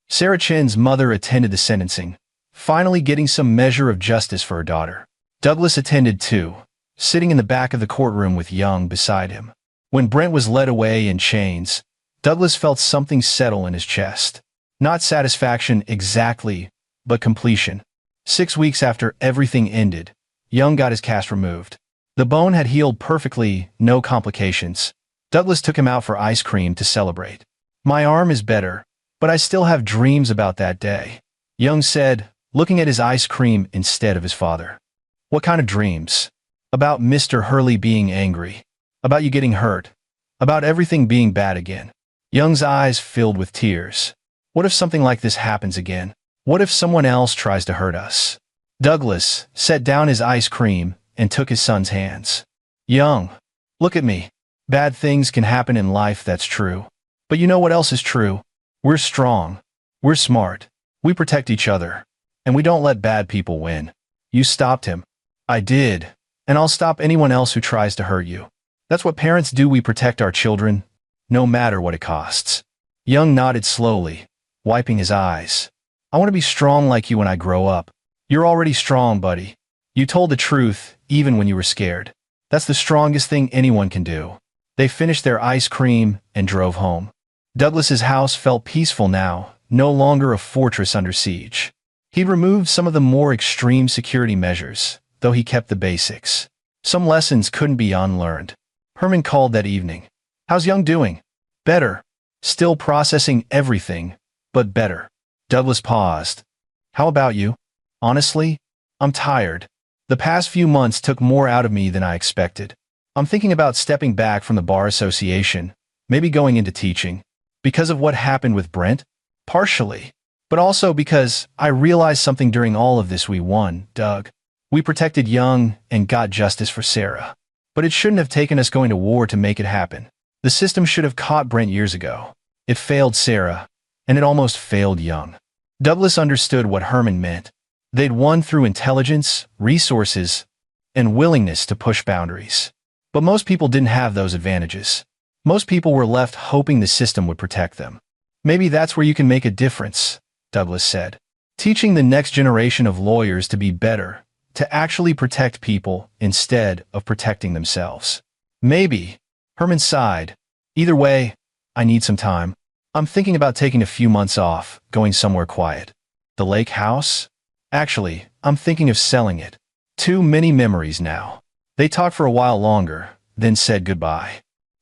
Sarah Chin's mother attended the sentencing, finally getting some measure of justice for her daughter. Douglas attended too, sitting in the back of the courtroom with Young beside him. When Brent was led away in chains, Douglas felt something settle in his chest. Not satisfaction exactly, but completion. 6 weeks after everything ended, Young got his cast removed. The bone had healed perfectly, no complications. Douglas took him out for ice cream to celebrate. "My arm is better, but I still have dreams about that day," Young said, looking at his ice cream instead of his father. "What kind of dreams?" "About Mr. Hurley being angry. About you getting hurt. About everything being bad again." Young's eyes filled with tears. "What if something like this happens again? What if someone else tries to hurt us?" Douglas set down his ice cream and took his son's hands. "Young, look at me. Bad things can happen in life, that's true. But you know what else is true? We're strong. We're smart. We protect each other. And we don't let bad people win. You stopped him." "I did. And I'll stop anyone else who tries to hurt you. That's what parents do. We protect our children, no matter what it costs." Young nodded slowly, wiping his eyes. "I want to be strong like you when I grow up." "You're already strong, buddy. You told the truth, even when you were scared. That's the strongest thing anyone can do." They finished their ice cream and drove home. Douglas's house felt peaceful now, no longer a fortress under siege. He'd removed some of the more extreme security measures, though he kept the basics. Some lessons couldn't be unlearned. Herman called that evening. "How's Young doing?" "Better. Still processing everything, but better." Douglas paused. "How about you?" "Honestly, I'm tired. The past few months took more out of me than I expected. I'm thinking about stepping back from the bar association, maybe going into teaching." "Because of what happened with Brent?" "Partially. But also because I realized something during all of this. We won, Doug. We protected Young and got justice for Sarah. But it shouldn't have taken us going to war to make it happen. The system should have caught Brent years ago. It failed Sarah, and it almost failed Young." Douglas understood what Herman meant. They'd won through intelligence, resources, and willingness to push boundaries. But most people didn't have those advantages. Most people were left hoping the system would protect them. "Maybe that's where you can make a difference," Douglas said. "Teaching the next generation of lawyers to be better, to actually protect people instead of protecting themselves." "Maybe," Herman sighed. "Either way, I need some time. I'm thinking about taking a few months off, going somewhere quiet." "The lake house?" "Actually, I'm thinking of selling it. Too many memories now." They talked for a while longer, then said goodbye.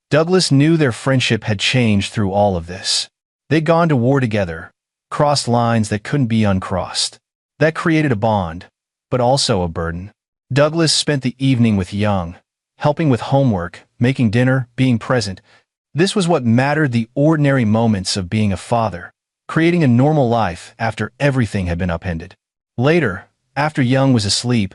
Douglas knew their friendship had changed through all of this. They'd gone to war together, crossed lines that couldn't be uncrossed. That created a bond, but also a burden. Douglas spent the evening with Young, helping with homework, making dinner, being present. This was what mattered, the ordinary moments of being a father, creating a normal life after everything had been upended. Later, after Young was asleep,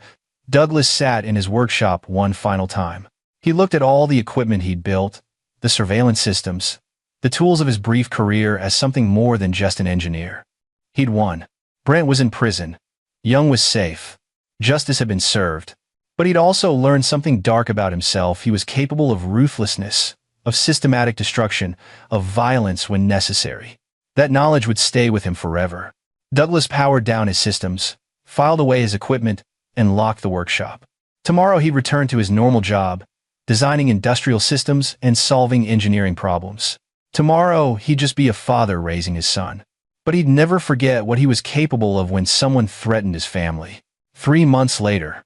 Douglas sat in his workshop one final time. He looked at all the equipment he'd built, the surveillance systems, the tools of his brief career as something more than just an engineer. He'd won. Brent was in prison. Young was safe. Justice had been served. But he'd also learned something dark about himself. He was capable of ruthlessness, of systematic destruction, of violence when necessary. That knowledge would stay with him forever. Douglas powered down his systems, filed away his equipment, and locked the workshop. Tomorrow he'd return to his normal job, designing industrial systems and solving engineering problems. Tomorrow he'd just be a father raising his son. But he'd never forget what he was capable of when someone threatened his family. 3 months later,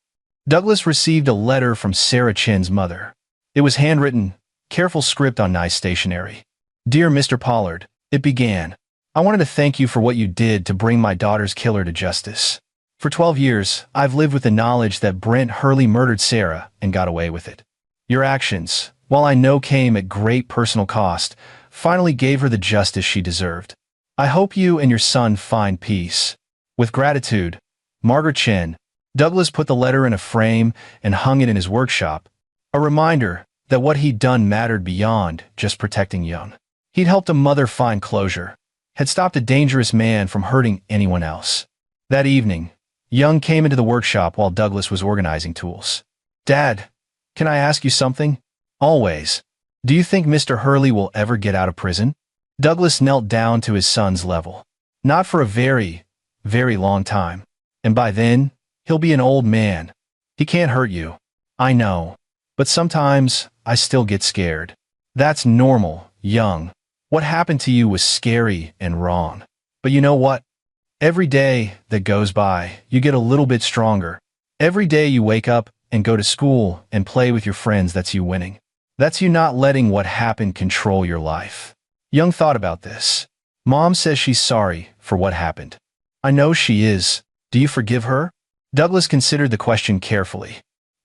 Douglas received a letter from Sarah Chin's mother. It was handwritten, careful script on nice stationery. "Dear Mr. Pollard," it began, "I wanted to thank you for what you did to bring my daughter's killer to justice. For 12 years, I've lived with the knowledge that Brent Hurley murdered Sarah and got away with it. Your actions, while I know came at great personal cost, finally gave her the justice she deserved. I hope you and your son find peace. With gratitude, Margaret Chin." Douglas put the letter in a frame and hung it in his workshop, a reminder that what he'd done mattered beyond just protecting Young. He'd helped a mother find closure, had stopped a dangerous man from hurting anyone else. That evening, Young came into the workshop while Douglas was organizing tools. "Dad, can I ask you something?" "Always. Do you think Mr. Hurley will ever get out of prison?" Douglas knelt down to his son's level. "Not for a very, very long time. And by then, he'll be an old man. He can't hurt you. I know. But sometimes, I still get scared." "That's normal, Young. What happened to you was scary and wrong. But you know what? Every day that goes by, you get a little bit stronger. Every day you wake up and go to school and play with your friends, that's you winning. That's you not letting what happened control your life." Young thought about this. "Mom says she's sorry for what happened." "I know she is. Do you forgive her?" Douglas considered the question carefully.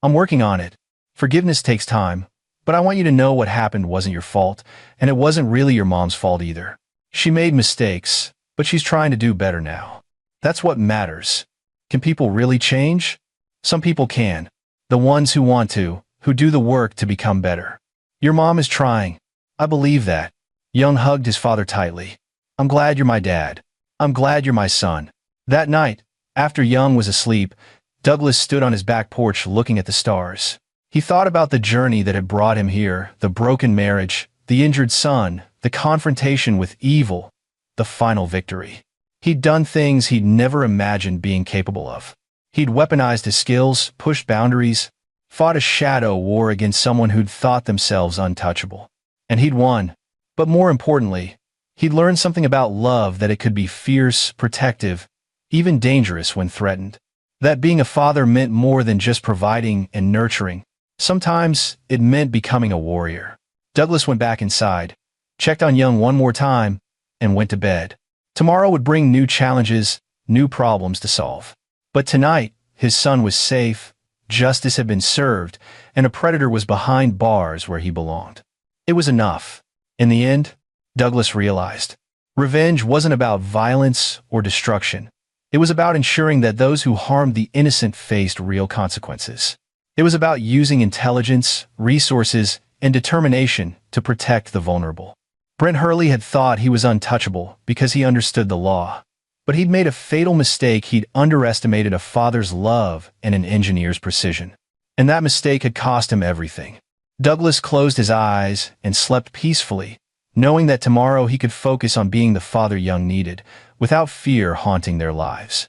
"I'm working on it. Forgiveness takes time, but I want you to know what happened wasn't your fault, and it wasn't really your mom's fault either. She made mistakes, but she's trying to do better now. That's what matters. Can people really change? Some people can. The ones who want to, who do the work to become better. Your mom is trying. I believe that." Young hugged his father tightly. "I'm glad you're my dad. I'm glad you're my son." That night, after Young was asleep, Douglas stood on his back porch looking at the stars. He thought about the journey that had brought him here, the broken marriage, the injured son, the confrontation with evil, the final victory. He'd done things he'd never imagined being capable of. He'd weaponized his skills, pushed boundaries, fought a shadow war against someone who'd thought themselves untouchable. And he'd won. But more importantly, he'd learned something about love, that it could be fierce, protective, even dangerous when threatened. That being a father meant more than just providing and nurturing. Sometimes it meant becoming a warrior. Douglas went back inside, checked on Young one more time, and went to bed. Tomorrow would bring new challenges, new problems to solve. But tonight, his son was safe, justice had been served, and a predator was behind bars where he belonged. It was enough. In the end, Douglas realized, revenge wasn't about violence or destruction. It was about ensuring that those who harmed the innocent faced real consequences. It was about using intelligence, resources, and determination to protect the vulnerable. Brent Hurley had thought he was untouchable because he understood the law. But he'd made a fatal mistake. He'd underestimated a father's love and an engineer's precision. And that mistake had cost him everything. Douglas closed his eyes and slept peacefully, knowing that tomorrow he could focus on being the father Young needed, without fear haunting their lives.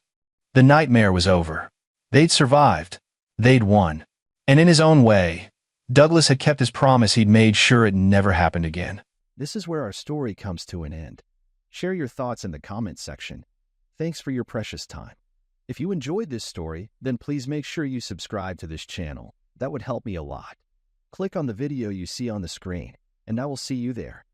The nightmare was over. They'd survived. They'd won. And in his own way, Douglas had kept his promise. He'd made sure it never happened again. This is where our story comes to an end. Share your thoughts in the comments section. Thanks for your precious time. If you enjoyed this story, then please make sure you subscribe to this channel. That would help me a lot. Click on the video you see on the screen, and I will see you there.